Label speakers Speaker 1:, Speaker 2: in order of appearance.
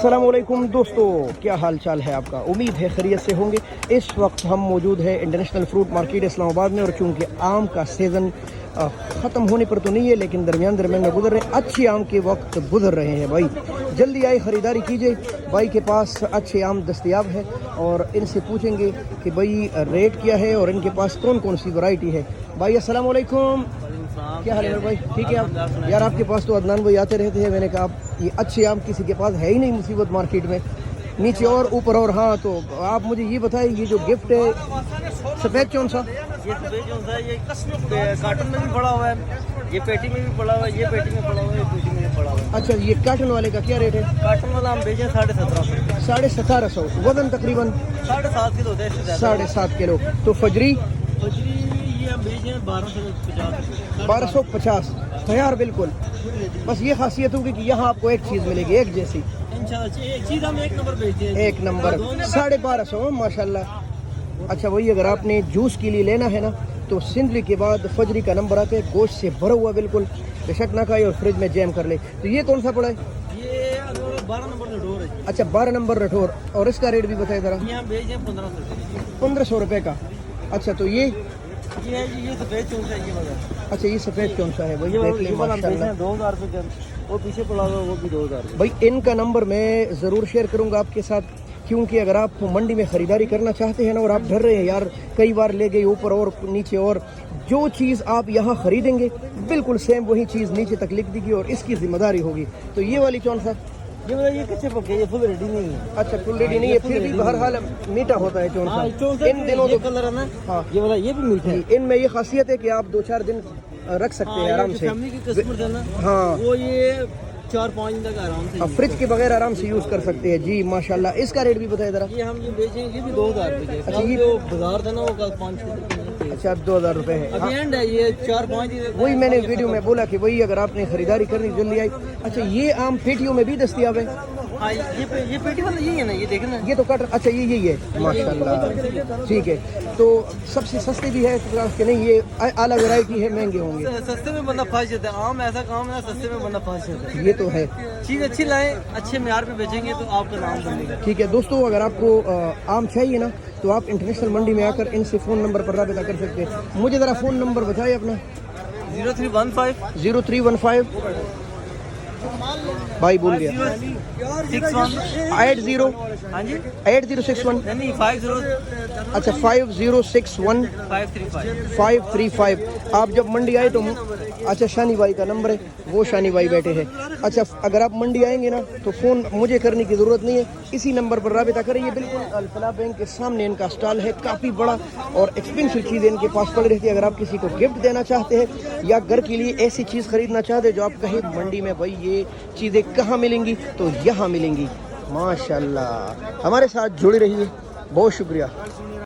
Speaker 1: अस्सलाम वालेकुम दोस्तों, क्या हाल चाल है आपका। उम्मीद है खैरियत से होंगे। इस वक्त हम मौजूद है इंटरनेशनल फ्रूट मार्केट इस्लामाबाद में, और चूँकि आम का सीज़न ख़त्म होने पर तो नहीं है, लेकिन दरमियान में गुजर रहे अच्छे आम के वक्त गुजर रहे हैं। भाई जल्दी आए, ख़रीदारी कीजिए। भाई के पास अच्छे आम दस्तयाब है और इनसे पूछेंगे कि भाई रेट क्या है और इनके पास कौन कौन सी वैरायटी है। भाई अस्सलाम वालेकुम, क्या हाल है मेरे भाई? ठीक है आप यार, आपके पास तो अदनान भाई आते रहते हैं। मैंने कहा आप ये अच्छे आम किसी के पास है ही नहीं मुसीबत मार्केट में, नीचे और ऊपर और। हाँ, तो आप मुझे ये बताइए, ये जो गिफ्ट है सफ़ेद कौन सा?
Speaker 2: ये सफ़ेद कौन सा है? ये कार्टन में भी पड़ा हुआ है, ये पेटी में भी पड़ा हुआ है, ये पेटी में पड़ा हुआ है, ये पेटी में भी पड़ा हुआ है।
Speaker 1: अच्छा, ये कार्टन वाले का क्या रेट है?
Speaker 2: कार्टन वाला हम बेचे 1750।
Speaker 1: 1750। वजन तकरीबन
Speaker 2: 7.5 किलो होता है।
Speaker 1: 7.5 किलो। तो फजरी
Speaker 2: फजरी ये हम बेचे 1250।
Speaker 1: 1250 तैयार बिल्कुल। बस ये खासियत होगी कि यहाँ आपको एक चीज़ मिलेगी एक जैसी।
Speaker 2: इंशाल्लाह एक चीज़ हम एक नंबर बेचते हैं।
Speaker 1: एक नंबर 1250 माशाल्लाह। अच्छा, वही अगर आपने जूस के लिए लेना है ना, तो सिंधली के बाद फजरी का नंबर आते हैं, गोश्त से भरा हुआ बिल्कुल, बेशक ना खाए और फ्रिज में जैम कर ले। तो ये कौन सा पड़ा है?
Speaker 2: ये 12 नंबर रटोर है।
Speaker 1: अच्छा, 12 नंबर रठौर। और इसका रेट भी बताइए ज़रा।
Speaker 2: ये हम बेचे 1500।
Speaker 1: 1500 रुपये का। अच्छा, तो ये
Speaker 2: सफ़ेद चौन सा है ये वाला।
Speaker 1: अच्छा, ये सफ़ेद कौन सा है? वही
Speaker 2: ये
Speaker 1: देख लें
Speaker 2: वाला हम बेचे
Speaker 1: माशाल्लाह।
Speaker 2: 2000 रुपये का। वो पीछे पड़ा हुआ वो भी 2000 रुपये।
Speaker 1: भाई इनका नंबर मैं ज़रूर शेयर करूंगा आपके साथ, क्योंकि अगर आप मंडी में ख़रीदारी करना चाहते हैं ना, और आप डर रहे हैं यार कई बार ले गए ऊपर और नीचे, और जो चीज़ आप यहाँ ख़रीदेंगे बिल्कुल सेम वही चीज़ नीचे तक लिख देगी और इसकी ज़िम्मेदारी होगी। तो ये वाली कौन सा?
Speaker 2: ये मतलब ये कच्चे पक्के, ये फुल रेडी नहीं है।
Speaker 1: अच्छा, फुल रेडी नहीं है, फिर भी बहरहाल मीठा होता है कौन सा? इन दिनों
Speaker 2: ये
Speaker 1: तो
Speaker 2: कलर है ना।
Speaker 1: हाँ,
Speaker 2: ये वाला ये भी मीठा है।
Speaker 1: इनमें ये खासियत है कि आप 2-4 दिन रख सकते हैं आराम से।
Speaker 2: फैमिली के कस्टमर थे ना,
Speaker 1: हाँ,
Speaker 2: वो ये 4-5 दिन तक आराम से
Speaker 1: आप फ्रिज के बगैर आराम से यूज़ कर सकते हैं जी माशाल्लाह। इसका रेट भी बताइए ज़रा।
Speaker 2: ये हम जो बेचे ये भी 2000 रुपये के।
Speaker 1: अच्छा, ये
Speaker 2: जो बाजार था ना वो कल 5-6 रुपये।
Speaker 1: अच्छा, 2000 रुपये है।
Speaker 2: अभी एंड है, ये 4-5 दिन।
Speaker 1: वही मैंने वीडियो में बोला कि वही अगर आपने खरीदारी करनी जल्दी आई। अच्छा, ये आम पेटियों में भी दस्तियाब है?
Speaker 2: हाँ, ये पेटी वाला यही है ना, ये देखे ना।
Speaker 1: ये तो कट, अच्छा ये यही है माशाल्लाह। ठीक है, तो सबसे सस्ते भी है कि नहीं? ये आला वैरायटी है, महंगे होंगे?
Speaker 2: सस्ते में बंदा फंस जाता है। आम ऐसा काम है, सस्ते में बंदा फंस जाता है।
Speaker 1: ये तो है।
Speaker 2: चीज़ अच्छी लाए, अच्छे म्यार पे बेचेंगे तो आपका नाम बनेगा।
Speaker 1: ठीक है दोस्तों, अगर आपको आम चाहिए ना, तो आप इंटरनेशनल मंडी में आकर इनसे फ़ोन नंबर पर राब्ता कर सकते हैं। मुझे ज़रा फ़ोन नंबर बताइए अपना। 0315 भाई बोल गया
Speaker 2: 61
Speaker 1: 80
Speaker 2: हाँ जी
Speaker 1: 8061।
Speaker 2: नहीं 50
Speaker 1: अच्छा, 5061 535। आप जब मंडी आए तो अच्छा, शानी भाई का नंबर है, वो शानी भाई बैठे हैं। अच्छा, अगर आप मंडी आएंगे ना तो फ़ोन मुझे करने की ज़रूरत नहीं है, इसी नंबर पर राब्ता करें। ये बिल्कुल अल-फलाह बैंक के सामने इनका स्टॉल है, काफ़ी बड़ा और एक्सपेंसिव चीज़ें इनके पास पड़ी रहती है। अगर आप किसी को गिफ्ट देना चाहते हैं या घर के लिए ऐसी चीज़ ख़रीदना चाहते हैं जो आप कहें मंडी में भाई ये चीज़ें कहाँ मिलेंगी, तो यहाँ मिलेंगी माशाल्लाह। हमारे साथ जुड़ी रहिए, बहुत शुक्रिया।